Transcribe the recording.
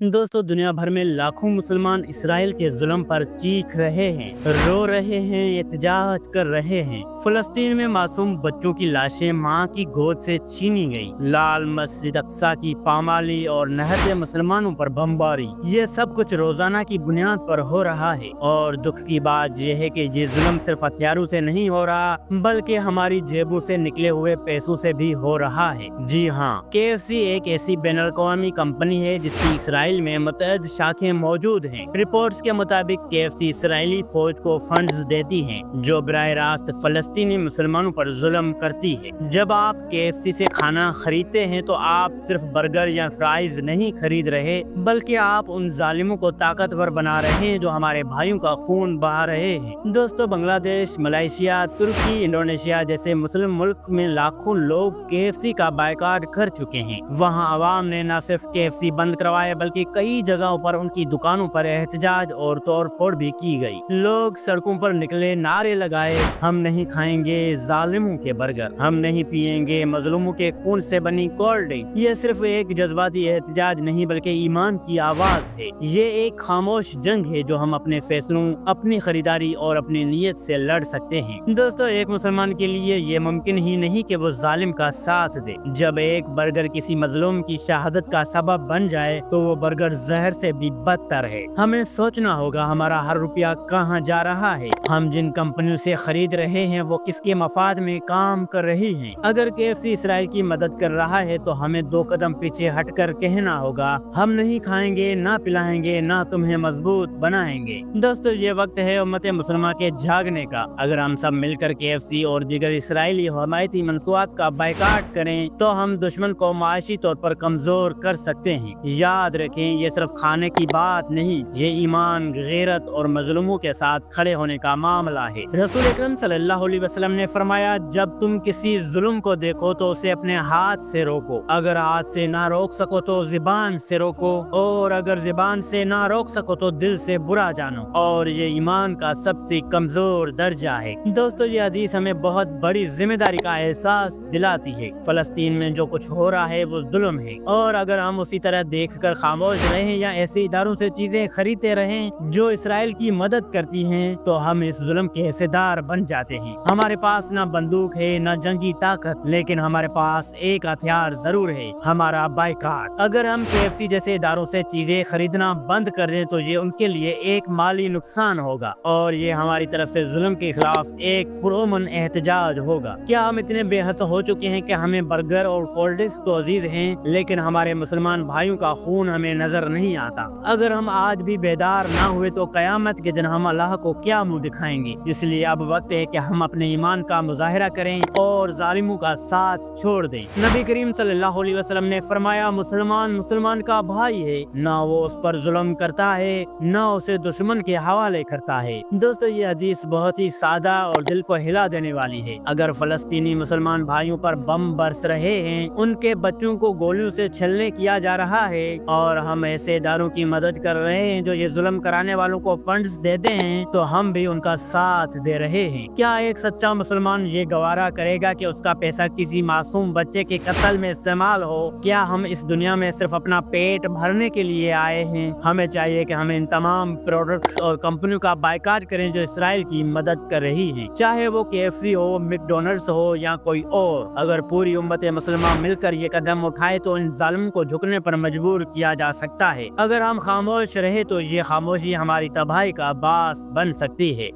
दोस्तों, दुनिया भर में लाखों मुसलमान इसराइल के जुल्म पर चीख रहे हैं, रो रहे हैं, एहतजाज कर रहे हैं। फलस्तीन में मासूम बच्चों की लाशें मां की गोद से छीनी गई, लाल मस्जिद अक्सा की पामाली और नहते मुसलमानों पर बमबारी, ये सब कुछ रोजाना की बुनियाद पर हो रहा है। और दुख की बात यह है कि ये जुल्म सिर्फ हथियारों से नहीं हो रहा, बल्कि हमारी जेबों से निकले हुए पैसों से भी हो रहा है। जी हाँ, KFC एक ऐसी बैनुल-अक़वामी कंपनी है जिसकी इसराइल में मुतअद्दिद शाखें मौजूद हैं। रिपोर्ट्स के मुताबिक KFC इसराइली फौज को फंड्स देती है जो बराह रास्त फलस्तीनी मुसलमानों पर जुल्म करती है। जब आप KFC से खाना खरीदते हैं तो आप सिर्फ बर्गर या फ्राइज नहीं खरीद रहे, बल्कि आप उन जालिमों को ताकतवर बना रहे हैं जो हमारे भाइयों का खून बहा रहे हैं। दोस्तों, बांग्लादेश, मलेशिया, तुर्की, इंडोनेशिया जैसे मुस्लिम मुल्क में लाखों लोग KFC का बायकॉट कर चुके हैं। वहाँ अवाम ने न सिर्फ KFC बंद करवाया बल्कि कई जगहों पर उनकी दुकानों पर एहतजाज और तोड़-फोड़ भी की गई। लोग सड़कों पर निकले, नारे लगाए, हम नहीं खाएंगे जालिमों के बर्गर, हम नहीं पिएंगे मजलूमों के खून से बनी कोल्ड ड्रिंक। ये सिर्फ एक जज्बाती एहतजाज नहीं बल्कि ईमान की आवाज है। ये एक खामोश जंग है जो हम अपने फैसलों, अपनी खरीदारी और अपनी नीयत से लड़ सकते हैं। दोस्तों, एक मुसलमान के लिए ये मुमकिन ही नहीं कि वो जालिम का साथ दे। जब एक बर्गर किसी मजलूम की शहादत का सबब बन जाए तो वो बर्गर जहर से भी बदतर है। हमें सोचना होगा हमारा हर रुपया कहाँ जा रहा है, हम जिन कंपनियों से खरीद रहे हैं वो किसके मफाद में काम कर रही हैं। अगर KFC इसराइल की मदद कर रहा है तो हमें 2 कदम पीछे हटकर कहना होगा, हम नहीं खाएंगे, ना पिलाएंगे, ना तुम्हें मजबूत बनाएंगे। दोस्तों, ये वक्त है उम्मत मुसलमान के जागने का। अगर हम सब मिलकर KFC और दीगर इसराइली हमायती मंसूबात का बायकॉट करें तो हम दुश्मन को माशी तौर पर कमजोर कर सकते हैं। याद रखें, ये सिर्फ खाने की बात नहीं, ये ईमान, गैरत और मजलूमों के साथ खड़े होने का मामला है। रसूल अकरम सल्लल्लाहु अलैहि वसल्लम ने फरमाया, जब तुम किसी जुल्म को देखो तो उसे अपने हाथ से रोको, अगर हाथ से ना रोक सको तो ज़ुबान से रोको, और अगर ज़ुबान से ना रोक सको तो दिल से बुरा जानो, और ये ईमान का सबसे कमजोर दर्जा है। दोस्तों, ये हदीस हमें बहुत बड़ी जिम्मेदारी का एहसास दिलाती है। फलस्तीन में जो कुछ हो रहा है वो जुल्म है, और अगर हम उसी तरह देखकर खामोश रहें या ऐसे इदारों से चीजें खरीदते रहें जो इसराइल की मदद करती हैं तो हम इस जुल्म के हिस्सेदार बन जाते हैं। हमारे पास ना बंदूक है, ना जंगी ताकत, लेकिन हमारे पास एक हथियार जरूर है, हमारा बायकॉट। अगर हम KFC जैसे इदारों से चीजें खरीदना बंद कर दें तो ये उनके लिए एक माली नुकसान होगा और ये हमारी तरफ से जुल्म के खिलाफ एक पुरअमन एहतजाज होगा। क्या हम इतने बेहस हो चुके हैं कि हमें बर्गर और कोल्ड ड्रिंक्स तो अजीज हैं, लेकिन हमारे मुसलमान भाइयों का खून हमें नजर नहीं आता? अगर हम आज भी बेदार ना हुए तो कयामत के दिन हम अल्लाह को क्या मुंह दिखाएंगे? इसलिए अब वक्त है कि हम अपने ईमान का मुजाहिरा करें और जालिमों का साथ छोड़ दें। नबी करीम सल्लल्लाहु अलैहि वसल्लम ने फरमाया, मुसलमान मुसलमान का भाई है, ना वो उस पर जुल्म करता है, ना उसे दुश्मन के हवाले करता है। दोस्तों, ये हदीस बहुत ही सादा और दिल को हिला देने वाली है। अगर फलस्तीनी मुसलमान भाइयों पर बम बरस रहे हैं, उनके बच्चों को गोलियों से छलने किया जा रहा है और हम ऐसे इदारों की मदद कर रहे हैं जो ये जुल्म कराने वालों को फंड्स देते हैं, तो हम भी उनका साथ दे रहे हैं। क्या एक सच्चा मुसलमान ये गवारा करेगा कि उसका पैसा किसी मासूम बच्चे के कत्ल में इस्तेमाल हो? क्या हम इस दुनिया में सिर्फ अपना पेट भरने के लिए आए हैं? हमें चाहिए कि हम इन तमाम प्रोडक्ट्स और कंपनियों का बायकॉट करें जो इसराइल की मदद कर रही हैं, चाहे वो KFC हो, मैकडॉनल्ड्स हो या कोई और। अगर पूरी उम्मत मुसलमान मिलकर ये कदम उठाए तो इन जालिमों को झुकने पर मजबूर किया जा सकता है। अगर हम खामोश रहे तो ये खामोशी हमारी तबाही का बास बन सकती है।